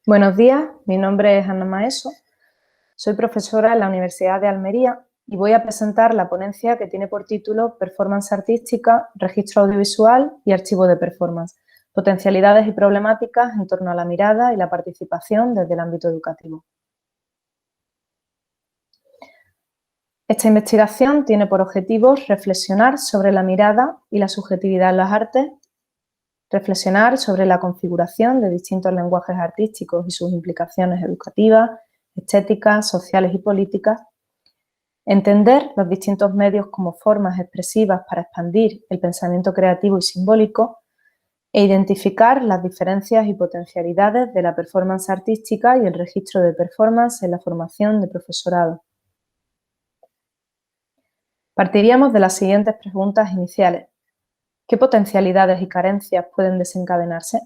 Buenos días, mi nombre es Ana Maeso, soy profesora en la Universidad de Almería y voy a presentar la ponencia que tiene por título Performance artística, registro audiovisual y archivo de performance, potencialidades y problemáticas en torno a la mirada y la participación desde el ámbito educativo. Esta investigación tiene por objetivo reflexionar sobre la mirada y la subjetividad en las artes, reflexionar sobre la configuración de distintos lenguajes artísticos y sus implicaciones educativas, estéticas, sociales y políticas, entender los distintos medios como formas expresivas para expandir el pensamiento creativo y simbólico e identificar las diferencias y potencialidades de la performance artística y el registro de performance en la formación de profesorado. Partiríamos de las siguientes preguntas iniciales. ¿Qué potencialidades y carencias pueden desencadenarse?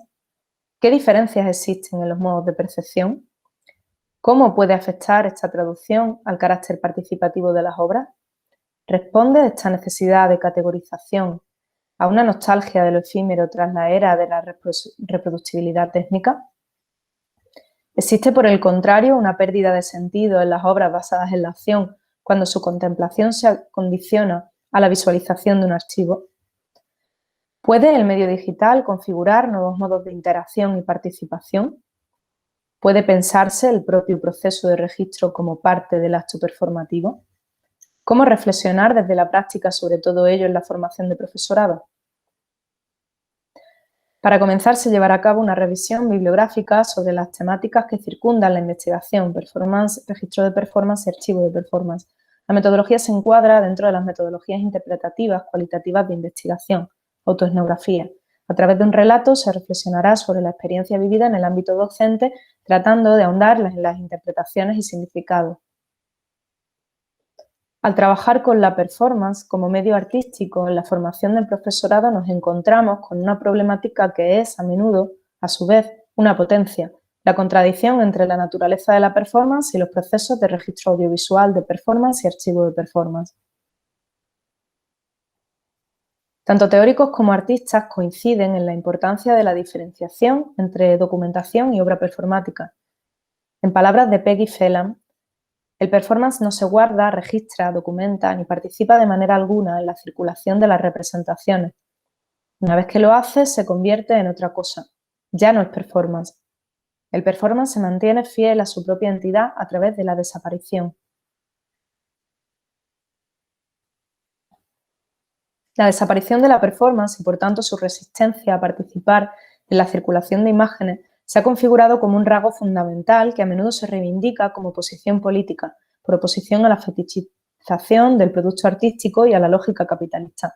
¿Qué diferencias existen en los modos de percepción? ¿Cómo puede afectar esta traducción al carácter participativo de las obras? ¿Responde esta necesidad de categorización a una nostalgia de lo efímero tras la era de la reproducibilidad técnica? ¿Existe, por el contrario, una pérdida de sentido en las obras basadas en la acción cuando su contemplación se condiciona a la visualización de un archivo? ¿Puede el medio digital configurar nuevos modos de interacción y participación? ¿Puede pensarse el propio proceso de registro como parte del acto performativo? ¿Cómo reflexionar desde la práctica sobre todo ello en la formación de profesorado? Para comenzar, se llevará a cabo una revisión bibliográfica sobre las temáticas que circundan la investigación, performance, registro de performance y archivo de performance. La metodología se encuadra dentro de las metodologías interpretativas cualitativas de investigación, autoetnografía. A través de un relato se reflexionará sobre la experiencia vivida en el ámbito docente, tratando de ahondar en las interpretaciones y significados. Al trabajar con la performance como medio artístico en la formación del profesorado nos encontramos con una problemática que es, a menudo, a su vez, una potencia, la contradicción entre la naturaleza de la performance y los procesos de registro audiovisual de performance y archivo de performance. Tanto teóricos como artistas coinciden en la importancia de la diferenciación entre documentación y obra performática. En palabras de Peggy Phelan, el performance no se guarda, registra, documenta ni participa de manera alguna en la circulación de las representaciones. Una vez que lo hace, se convierte en otra cosa. Ya no es performance. El performance se mantiene fiel a su propia entidad a través de la desaparición. La desaparición de la performance y, por tanto, su resistencia a participar en la circulación de imágenes se ha configurado como un rasgo fundamental que a menudo se reivindica como posición política, por oposición a la fetichización del producto artístico y a la lógica capitalista.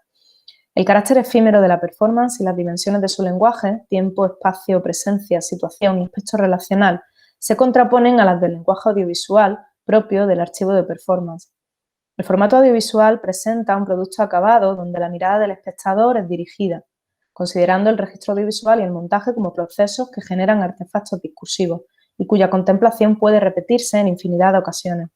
El carácter efímero de la performance y las dimensiones de su lenguaje, tiempo, espacio, presencia, situación y aspecto relacional, se contraponen a las del lenguaje audiovisual propio del archivo de performance. El formato audiovisual presenta un producto acabado donde la mirada del espectador es dirigida, considerando el registro audiovisual y el montaje como procesos que generan artefactos discursivos y cuya contemplación puede repetirse en infinidad de ocasiones.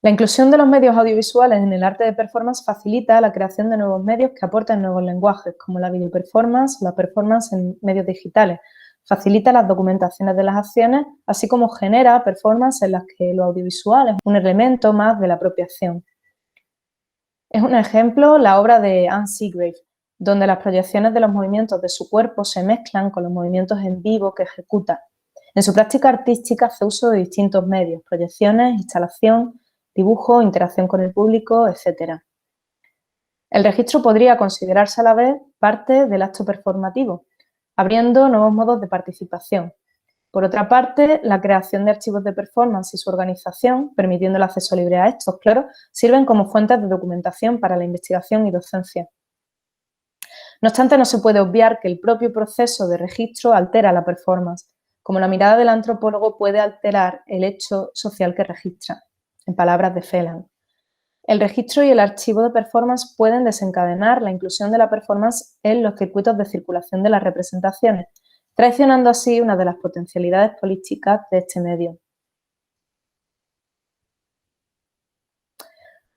La inclusión de los medios audiovisuales en el arte de performance facilita la creación de nuevos medios que aportan nuevos lenguajes, como la videoperformance o la performance en medios digitales. Facilita las documentaciones de las acciones, así como genera performances en las que lo audiovisual es un elemento más de la propia acción. Es un ejemplo la obra de Anne Seagrave, donde las proyecciones de los movimientos de su cuerpo se mezclan con los movimientos en vivo que ejecuta. En su práctica artística hace uso de distintos medios, proyecciones, instalación, dibujo, interacción con el público, etc. El registro podría considerarse a la vez parte del acto performativo, abriendo nuevos modos de participación. Por otra parte, la creación de archivos de performance y su organización, permitiendo el acceso libre a estos, claro, sirven como fuentes de documentación para la investigación y docencia. No obstante, no se puede obviar que el propio proceso de registro altera la performance, como la mirada del antropólogo puede alterar el hecho social que registra, en palabras de Phelan. El registro y el archivo de performance pueden desencadenar la inclusión de la performance en los circuitos de circulación de las representaciones, traicionando así una de las potencialidades políticas de este medio.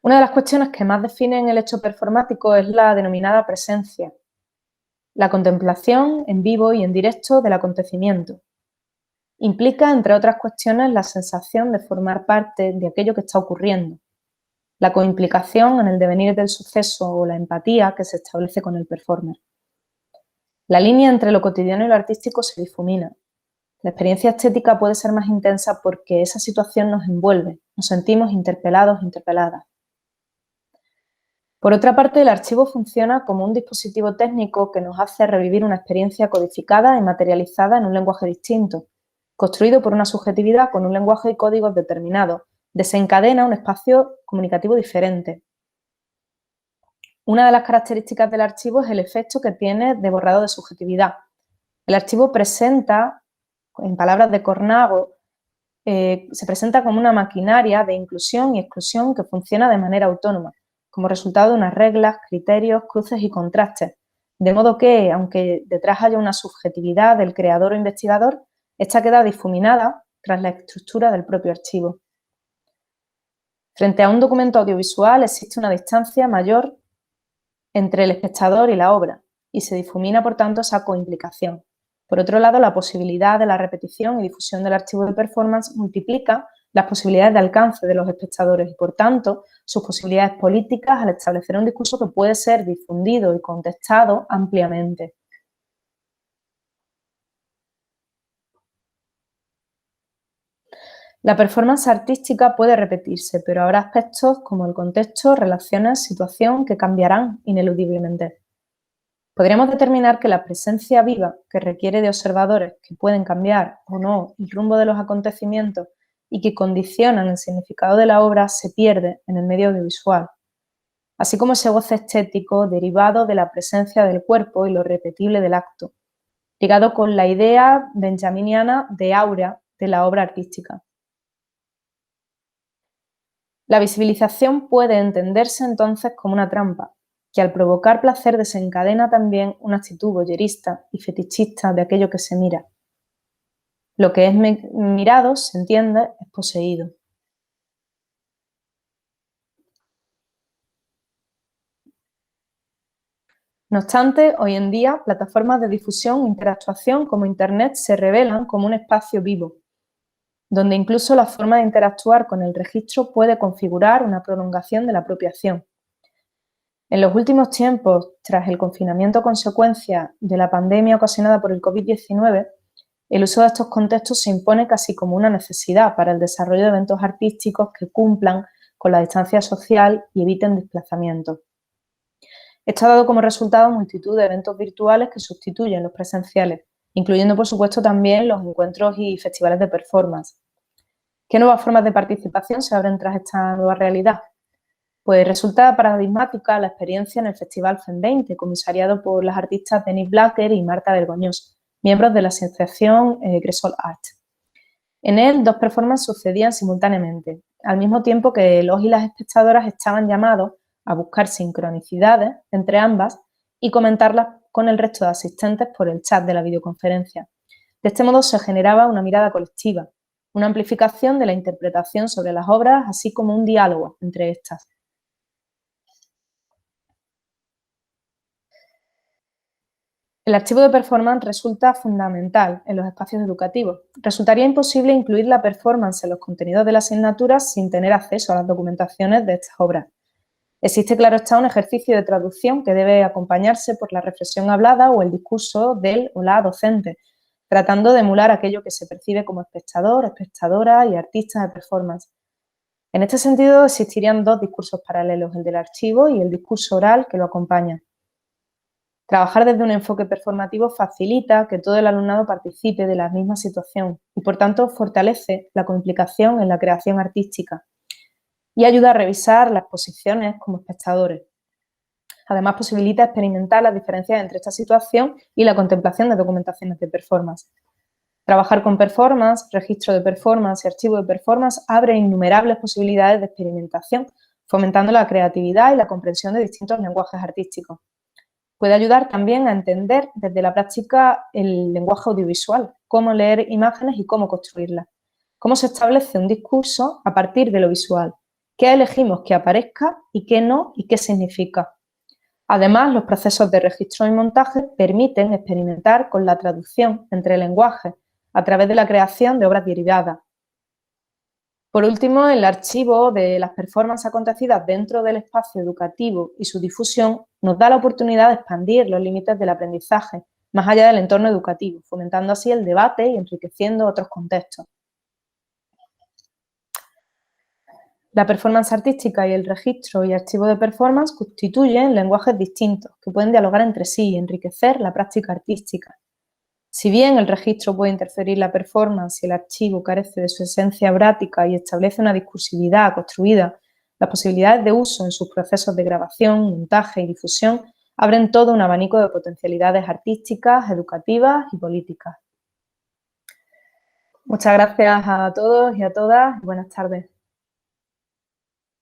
Una de las cuestiones que más definen el hecho performático es la denominada presencia. La contemplación en vivo y en directo del acontecimiento. Implica, entre otras cuestiones, la sensación de formar parte de aquello que está ocurriendo, la coimplicación en el devenir del suceso o la empatía que se establece con el performer. La línea entre lo cotidiano y lo artístico se difumina. La experiencia estética puede ser más intensa porque esa situación nos envuelve, nos sentimos interpelados, interpeladas. Por otra parte, el archivo funciona como un dispositivo técnico que nos hace revivir una experiencia codificada y materializada en un lenguaje distinto, construido por una subjetividad con un lenguaje y códigos determinados. Desencadena un espacio comunicativo diferente. Una de las características del archivo es el efecto que tiene de borrado de subjetividad. El archivo presenta, en palabras de Cornago, se presenta como una maquinaria de inclusión y exclusión que funciona de manera autónoma, como resultado de unas reglas, criterios, cruces y contrastes, de modo que, aunque detrás haya una subjetividad del creador o investigador, esta queda difuminada tras la estructura del propio archivo. Frente a un documento audiovisual existe una distancia mayor entre el espectador y la obra, y se difumina, por tanto, esa coimplicación. Por otro lado, la posibilidad de la repetición y difusión del archivo de performance multiplica las posibilidades de alcance de los espectadores y, por tanto, sus posibilidades políticas al establecer un discurso que puede ser difundido y contestado ampliamente. La performance artística puede repetirse, pero habrá aspectos como el contexto, relaciones, situación que cambiarán ineludiblemente. Podríamos determinar que la presencia viva, que requiere de observadores que pueden cambiar o no el rumbo de los acontecimientos y que condicionan el significado de la obra, se pierde en el medio audiovisual, así como ese goce estético derivado de la presencia del cuerpo y lo repetible del acto, ligado con la idea benjaminiana de aura de la obra artística. La visibilización puede entenderse entonces como una trampa, que al provocar placer desencadena también una actitud voyerista y fetichista de aquello que se mira. Lo que es mirado, se entiende, es poseído. No obstante, hoy en día, plataformas de difusión e interactuación como Internet se revelan como un espacio vivo, donde incluso la forma de interactuar con el registro puede configurar una prolongación de la propia acción. En los últimos tiempos, tras el confinamiento a consecuencia de la pandemia ocasionada por el COVID-19, el uso de estos contextos se impone casi como una necesidad para el desarrollo de eventos artísticos que cumplan con la distancia social y eviten desplazamientos. Esto ha dado como resultado multitud de eventos virtuales que sustituyen los presenciales, incluyendo, por supuesto, también los encuentros y festivales de performance. ¿Qué nuevas formas de participación se abren tras esta nueva realidad? Pues resulta paradigmática la experiencia en el Festival FEM20, comisariado por las artistas Denise Blacker y Marta Vergoñós, miembros de la asociación Cresol Art. En él, dos performances sucedían simultáneamente, al mismo tiempo que los y las espectadoras estaban llamados a buscar sincronicidades entre ambas y comentarlas con el resto de asistentes por el chat de la videoconferencia. De este modo se generaba una mirada colectiva, una amplificación de la interpretación sobre las obras, así como un diálogo entre estas. El archivo de performance resulta fundamental en los espacios educativos. Resultaría imposible incluir la performance en los contenidos de la asignatura sin tener acceso a las documentaciones de estas obras. Existe, claro está, un ejercicio de traducción que debe acompañarse por la reflexión hablada o el discurso del o la docente, tratando de emular aquello que se percibe como espectador, espectadora y artista de performance. En este sentido, existirían dos discursos paralelos, el del archivo y el discurso oral que lo acompaña. Trabajar desde un enfoque performativo facilita que todo el alumnado participe de la misma situación y, por tanto, fortalece la coimplicación en la creación artística y ayuda a revisar las posiciones como espectadores. Además, posibilita experimentar las diferencias entre esta situación y la contemplación de documentaciones de performance. Trabajar con performance, registro de performance y archivo de performance abre innumerables posibilidades de experimentación, fomentando la creatividad y la comprensión de distintos lenguajes artísticos. Puede ayudar también a entender desde la práctica el lenguaje audiovisual, cómo leer imágenes y cómo construirlas, cómo se establece un discurso a partir de lo visual, qué elegimos que aparezca y qué no y qué significa. Además, los procesos de registro y montaje permiten experimentar con la traducción entre lenguajes a través de la creación de obras derivadas. Por último, el archivo de las performances acontecidas dentro del espacio educativo y su difusión nos da la oportunidad de expandir los límites del aprendizaje más allá del entorno educativo, fomentando así el debate y enriqueciendo otros contextos. La performance artística y el registro y archivo de performance constituyen lenguajes distintos que pueden dialogar entre sí y enriquecer la práctica artística. Si bien el registro puede interferir la performance y el archivo carece de su esencia brática y establece una discursividad construida, las posibilidades de uso en sus procesos de grabación, montaje y difusión abren todo un abanico de potencialidades artísticas, educativas y políticas. Muchas gracias a todos y a todas y buenas tardes.